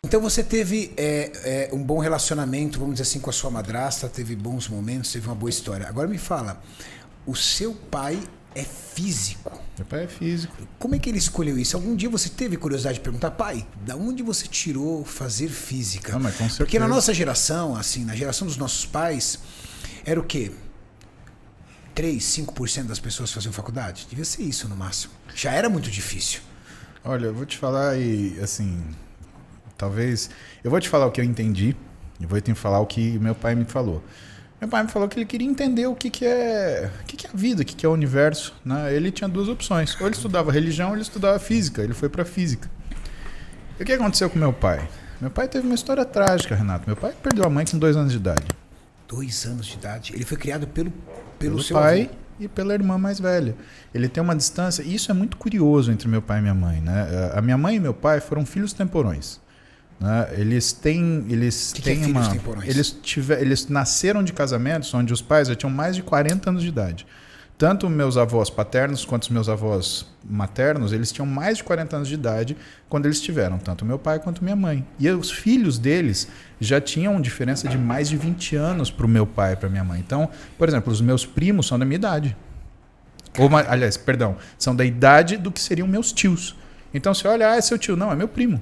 Então você teve um bom relacionamento, vamos dizer assim, com a sua madrasta, teve bons momentos, teve uma boa história. Agora me fala, o seu pai é físico. Meu pai é físico. Como é que ele escolheu isso? Algum dia você teve curiosidade de perguntar, pai, da onde você tirou fazer física? Não, mas com certeza. Porque na nossa geração, assim, na geração dos nossos pais, era o quê? 3, 5% das pessoas faziam faculdade? Devia ser isso no máximo. Já era muito difícil. Olha, eu vou te falar e, assim, talvez... Eu vou te falar o que eu entendi e vou te falar o que meu pai me falou. Meu pai me falou que ele queria entender o que é a vida, o que é o universo, né? Ele tinha duas opções. Ou ele estudava religião ou ele estudava física. Ele foi para física. E o que aconteceu com meu pai? Meu pai teve uma história trágica, Renato. Meu pai perdeu a mãe com 2 anos de idade. 2 anos de idade? Ele foi criado pelo seu pai avô. E pela irmã mais velha. Ele tem uma distância... E isso é muito curioso entre meu pai e minha mãe, né? A minha mãe e meu pai foram filhos temporões. Né? Eles têm filhos temporões? Eles nasceram de casamentos onde os pais já tinham mais de 40 anos de idade. Tanto meus avós paternos quanto os meus avós maternos, eles tinham mais de 40 anos de idade quando eles tiveram, tanto meu pai quanto minha mãe. E os filhos deles já tinham diferença de mais de 20 anos para o meu pai e para minha mãe. Então, por exemplo, os meus primos são da minha idade. Aliás, perdão, são da idade do que seriam meus tios. Então, você olha, é seu tio. Não, é meu primo.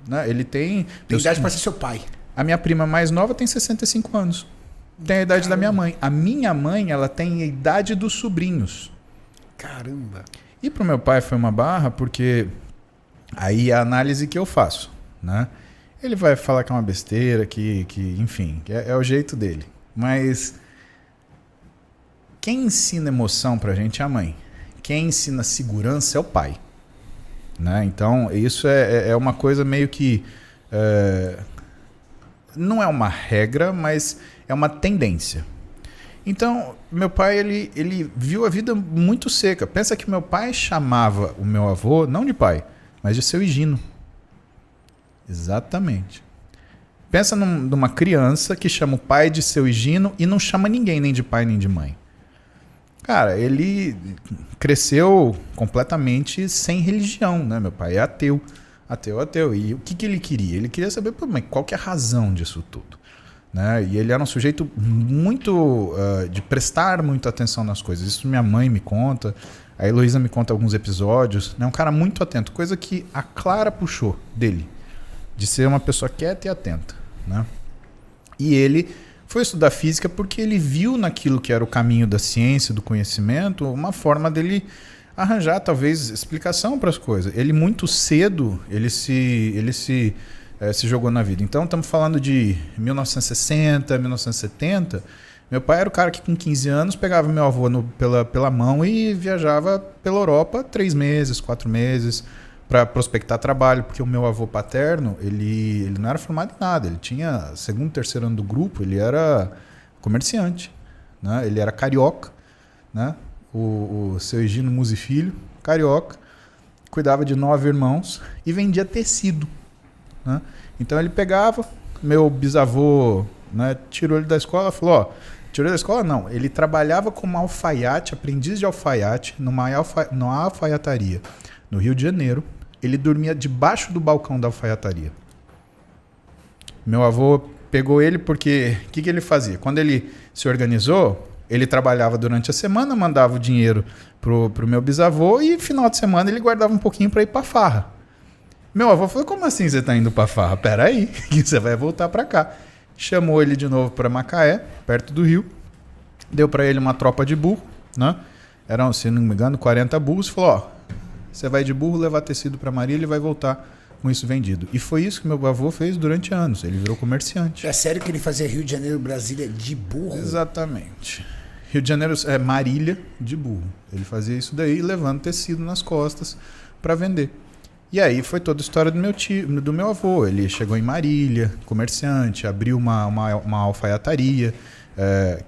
Né? Ele tem idade para ser seu pai. A minha prima mais nova tem 65 anos. Tem a idade da minha mãe. A minha mãe, ela tem a idade dos sobrinhos. Caramba. E pro meu pai foi uma barra, porque aí é a análise que eu faço, né? Ele vai falar que é uma besteira, enfim, é o jeito dele. Mas quem ensina emoção pra gente é a mãe. Quem ensina segurança é o pai. Né? Então, isso é uma coisa meio que... não é uma regra, mas é uma tendência. Então, meu pai ele viu a vida muito seca. Pensa que meu pai chamava o meu avô, não de pai, mas de seu Higino. Exatamente. Pensa numa criança que chama o pai de seu Higino e não chama ninguém, nem de pai nem de mãe. Cara, ele cresceu completamente sem religião, né? Meu pai é ateu. Ateu. E o que ele queria? Ele queria saber, mas qual que é a razão disso tudo? Né? E ele era um sujeito muito... de prestar muita atenção nas coisas. Isso minha mãe me conta, a Heloísa me conta alguns episódios. Né? Um cara muito atento, coisa que a Clara puxou dele, de ser uma pessoa quieta e atenta. Né? E ele foi estudar física porque ele viu naquilo que era o caminho da ciência, do conhecimento, uma forma dele arranjar, talvez, explicação para as coisas. Ele muito cedo, ele se jogou na vida. Então, estamos falando de 1960, 1970. Meu pai era o cara que, com 15 anos, pegava meu avô pela mão e viajava pela Europa 3 meses, 4 meses, para prospectar trabalho, porque o meu avô paterno, ele não era formado em nada. Ele tinha 2º, 3º ano do grupo, ele era comerciante. Né? Ele era carioca, né? O seu Higino Musi Filho, carioca, cuidava de 9 irmãos e vendia tecido. Né? Então ele pegava, meu bisavô, né, tirou ele da escola, falou, tirou ele da escola não, ele trabalhava como alfaiate, aprendiz de alfaiate, numa alfaiataria no Rio de Janeiro. Ele dormia debaixo do balcão da alfaiataria. Meu avô pegou ele porque, o que ele fazia? Quando ele se organizou, ele trabalhava durante a semana, mandava o dinheiro pro meu bisavô e final de semana ele guardava um pouquinho para ir para farra. Meu avô falou, como assim você está indo para farra? Peraí, que você vai voltar para cá. Chamou ele de novo para Macaé, perto do Rio, deu para ele uma tropa de burro, né? Eram, se não me engano, 40 burros, falou, você vai de burro levar tecido para Marília e vai voltar com isso vendido. E foi isso que meu avô fez durante anos, ele virou comerciante. É sério que ele fazia Rio de Janeiro, Brasília de burro? Exatamente. Rio de Janeiro é Marília de burro. Ele fazia isso daí, levando tecido nas costas para vender. E aí foi toda a história do meu avô. Ele chegou em Marília, comerciante, abriu uma alfaiataria,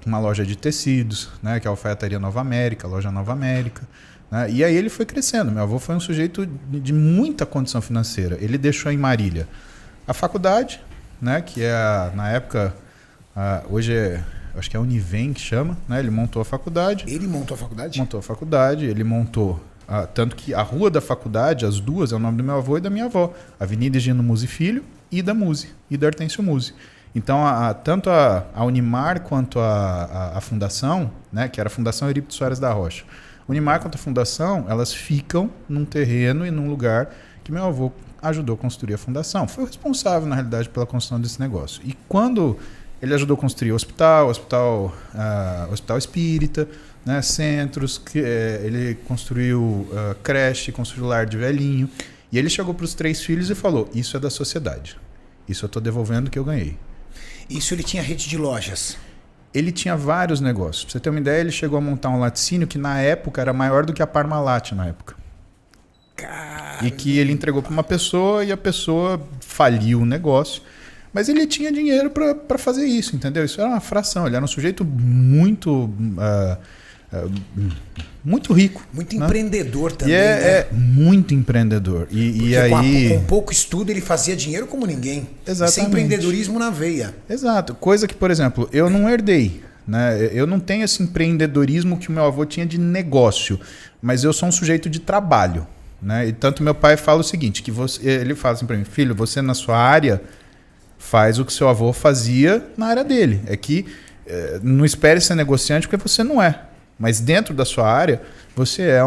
uma loja de tecidos, né, que é a Alfaiataria Nova América, a loja Nova América. Né, e aí ele foi crescendo. Meu avô foi um sujeito de muita condição financeira. Ele deixou em Marília a faculdade, né, que é, na época, hoje acho que é a Univem que chama, né? Ele montou a faculdade. Ele montou a faculdade? Montou a faculdade, ele montou... tanto que a rua da faculdade, as duas, é o nome do meu avô e da minha avó. Avenida Higino Musi Filho, e da Muse, e da Hortêncio Muse. Então, tanto a Unimar quanto a Fundação, né, que era a Fundação Eurípides Soares da Rocha, Unimar quanto a Fundação, elas ficam num terreno e num lugar que meu avô ajudou a construir a fundação. Foi o responsável, na realidade, pela construção desse negócio. E quando ele ajudou a construir o hospital espírita, né, centros, ele construiu creche, construiu lar de velhinho. E ele chegou para os 3 filhos e falou, isso é da sociedade. Isso eu estou devolvendo o que eu ganhei. Isso ele tinha rede de lojas? Ele tinha vários negócios. Pra você ter uma ideia, ele chegou a montar um laticínio que na época era maior do que a Parmalat na época. Cara... E que ele entregou para uma pessoa e a pessoa faliu o negócio. Mas ele tinha dinheiro para fazer isso, entendeu? Isso era uma fração. Ele era um sujeito muito rico. Muito né? empreendedor também. E é muito empreendedor. E aí... com pouco estudo ele fazia dinheiro como ninguém. Exatamente. Sem empreendedorismo na veia. Exato. Coisa que, por exemplo, eu não herdei. Né? Eu não tenho esse empreendedorismo que o meu avô tinha de negócio. Mas eu sou um sujeito de trabalho. Né? E tanto meu pai fala o seguinte, que ele fala assim para mim, filho, você na sua área faz o que seu avô fazia na área dele. É que não espere ser negociante porque você não é. Mas dentro da sua área, você é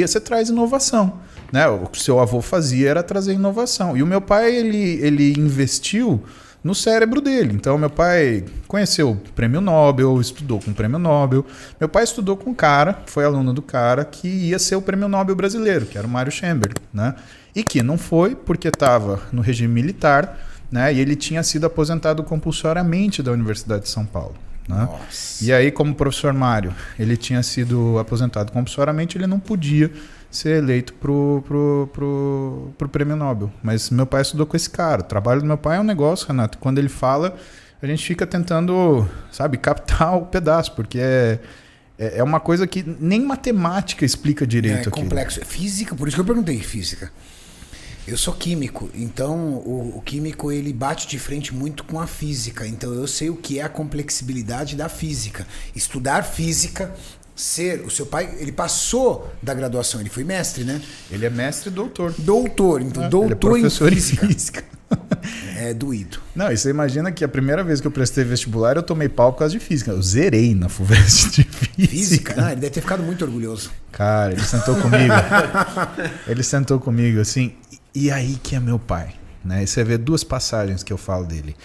você traz inovação. Né? O que seu avô fazia era trazer inovação. E o meu pai, ele investiu no cérebro dele. Então, meu pai conheceu o Prêmio Nobel, estudou com o Prêmio Nobel. Meu pai estudou com um cara, foi aluno do cara que ia ser o Prêmio Nobel brasileiro, que era o Mário Schember, né? E que não foi porque estava no regime militar, né? E ele tinha sido aposentado compulsoriamente da Universidade de São Paulo. Né? E aí, como o professor Mário, ele tinha sido aposentado compulsoriamente, ele não podia ser eleito pro Prêmio Nobel. Mas meu pai estudou com esse cara. O trabalho do meu pai é um negócio, Renato. Quando ele fala, a gente fica tentando, sabe, captar o pedaço, porque é uma coisa que nem matemática explica direito. É complexo. Física, por isso que eu perguntei física. Eu sou químico, então o químico ele bate de frente muito com a física. Então eu sei o que é a complexibilidade da física. Estudar física... O seu pai, ele passou da graduação, ele foi mestre, né? Ele é mestre e doutor. Doutor, então doutor ele é professor em física. É doído. Não, e você imagina que a primeira vez que eu prestei vestibular, eu tomei pau por causa de física. Eu zerei na FUVEST de física. Física? Ah, ele deve ter ficado muito orgulhoso. Cara, ele sentou comigo. Assim, e aí que é meu pai, né? E você vê 2 passagens que eu falo dele,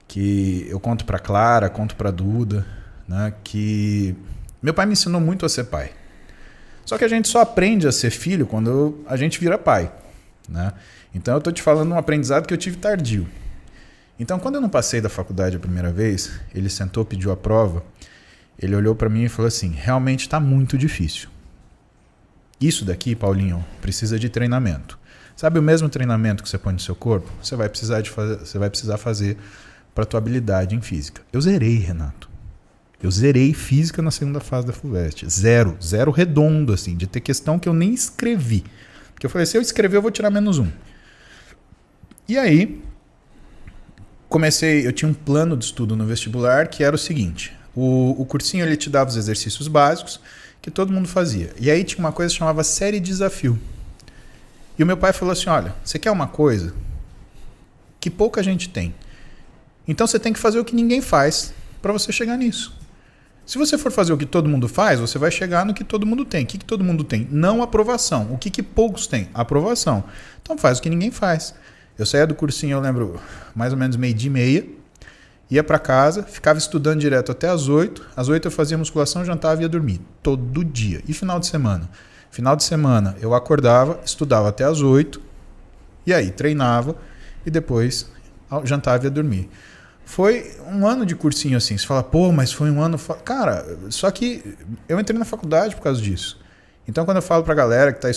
que eu conto pra Clara, conto pra Duda, né? Que meu pai me ensinou muito a ser pai. Só que a gente só aprende a ser filho quando a gente vira pai, né? Então eu tô te falando um aprendizado que eu tive tardio. Então quando eu não passei da faculdade a primeira vez, ele sentou, pediu a prova, ele olhou para mim e falou assim, realmente está muito difícil. Isso daqui, Paulinho, precisa de treinamento. Sabe o mesmo treinamento que você põe no seu corpo? Você vai precisar fazer para a tua habilidade em física. Eu zerei, Renato. Eu zerei física na segunda fase da FUVEST. Zero redondo, assim, de ter questão que eu nem escrevi. Porque eu falei, se eu escrever, eu vou tirar -1. E aí, eu tinha um plano de estudo no vestibular que era o seguinte, o cursinho ele te dava os exercícios básicos que todo mundo fazia. E aí tinha uma coisa que chamava série de desafio. E o meu pai falou assim, olha, você quer uma coisa que pouca gente tem. Então você tem que fazer o que ninguém faz para você chegar nisso. Se você for fazer o que todo mundo faz, você vai chegar no que todo mundo tem. O que todo mundo tem? Não aprovação. O que poucos têm? Aprovação. Então faz o que ninguém faz. Eu saía do cursinho, eu lembro, mais ou menos 12:30, ia para casa, ficava estudando direto até às 8. Às 8 eu fazia musculação, jantava e ia dormir. Todo dia. E final de semana? Final de semana eu acordava, estudava até às 8, e aí treinava, e depois jantava e ia dormir. Foi um ano de cursinho assim. Você fala, pô, mas foi um ano... Cara, só que eu entrei na faculdade por causa disso. Então, quando eu falo pra galera que tá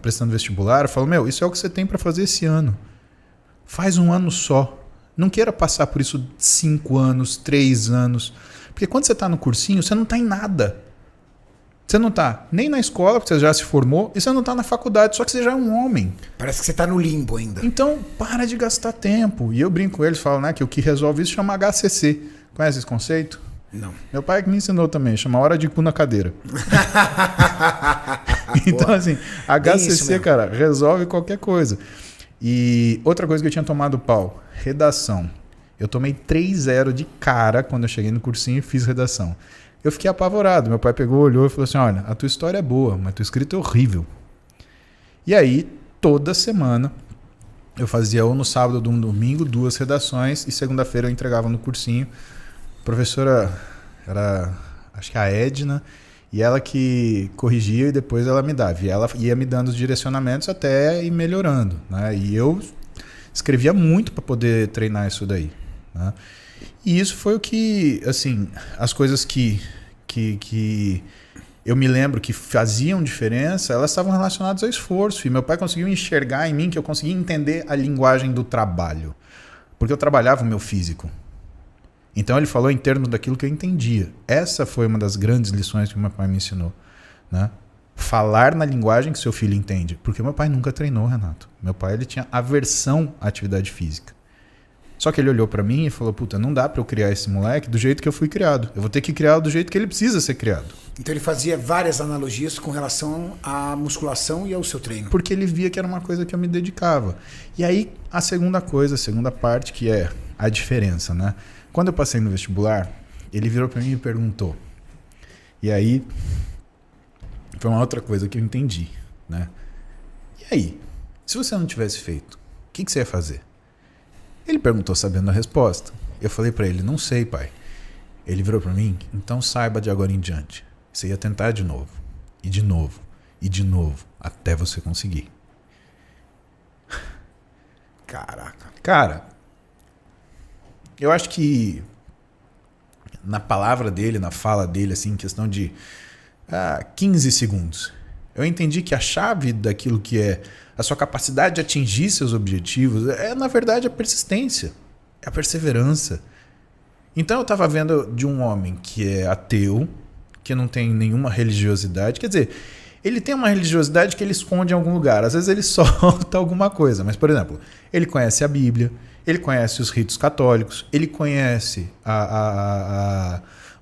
prestando vestibular, eu falo, meu, isso é o que você tem pra fazer esse ano. Faz um ano só. Não queira passar por isso 5 anos, 3 anos. Porque quando você tá no cursinho, você não tá em nada. Você não tá nem na escola, porque você já se formou, e você não tá na faculdade, só que você já é um homem. Parece que você tá no limbo ainda. Então, para de gastar tempo. E eu brinco com eles, falo, né, que o que resolve isso chama HCC. Conhece esse conceito? Não. Meu pai que me ensinou também, chama hora de cu na cadeira. Então, assim, HCC, cara, resolve qualquer coisa. E outra coisa que eu tinha tomado pau, redação. Eu tomei 3-0 de cara quando eu cheguei no cursinho e fiz redação. Eu fiquei apavorado. Meu pai pegou, olhou e falou assim, olha, a tua história é boa, mas tua escrita é horrível. E aí, toda semana, eu fazia ou no sábado ou no domingo 2 redações e segunda-feira eu entregava no cursinho. A professora era, acho que a Edna, e ela que corrigia e depois ela me dava. E ela ia me dando os direcionamentos até ir melhorando, né? E eu escrevia muito para poder treinar isso daí, né? E isso foi o que, assim, as coisas que eu me lembro que faziam diferença, elas estavam relacionadas ao esforço. E meu pai conseguiu enxergar em mim que eu conseguia entender a linguagem do trabalho. Porque eu trabalhava o meu físico. Então ele falou em termos daquilo que eu entendia. Essa foi uma das grandes lições que meu pai me ensinou, né? Falar na linguagem que seu filho entende. Porque meu pai nunca treinou, Renato. Meu pai ele tinha aversão à atividade física. Só que ele olhou pra mim e falou, puta, não dá pra eu criar esse moleque do jeito que eu fui criado. Eu vou ter que criar do jeito que ele precisa ser criado. Então ele fazia várias analogias com relação à musculação e ao seu treino. Porque ele via que era uma coisa que eu me dedicava. E aí a segunda coisa, a segunda parte, que é a diferença, né? Quando eu passei no vestibular, ele virou pra mim e me perguntou. E aí foi uma outra coisa que eu entendi, né? E aí, se você não tivesse feito, o que você ia fazer? Ele perguntou sabendo a resposta. Eu falei pra ele, não sei, pai. Ele virou pra mim, então saiba de agora em diante. Você ia tentar de novo, e de novo, e de novo, até você conseguir. Caraca. Cara, eu acho que na palavra dele, na fala dele, assim, em questão de 15 segundos, eu entendi que a chave daquilo que é a sua capacidade de atingir seus objetivos é, na verdade, a persistência, é a perseverança. Então eu estava vendo de um homem que é ateu, que não tem nenhuma religiosidade, quer dizer, ele tem uma religiosidade que ele esconde em algum lugar, às vezes ele solta alguma coisa, mas, por exemplo, ele conhece a Bíblia, ele conhece os ritos católicos, ele conhece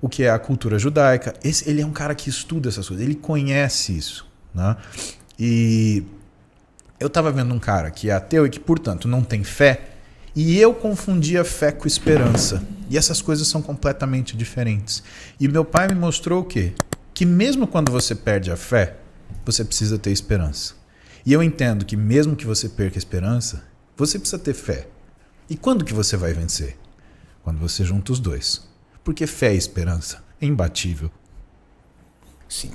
o que é a cultura judaica. Ele é um cara que estuda essas coisas, ele conhece isso, né? E eu estava vendo um cara que é ateu e que, portanto, não tem fé, e eu confundia fé com esperança. E essas coisas são completamente diferentes. E meu pai me mostrou o quê? Que mesmo quando você perde a fé, você precisa ter esperança. E eu entendo que mesmo que você perca a esperança, você precisa ter fé. E quando que você vai vencer? Quando você junta os dois. Porque fé e esperança é imbatível. Sim.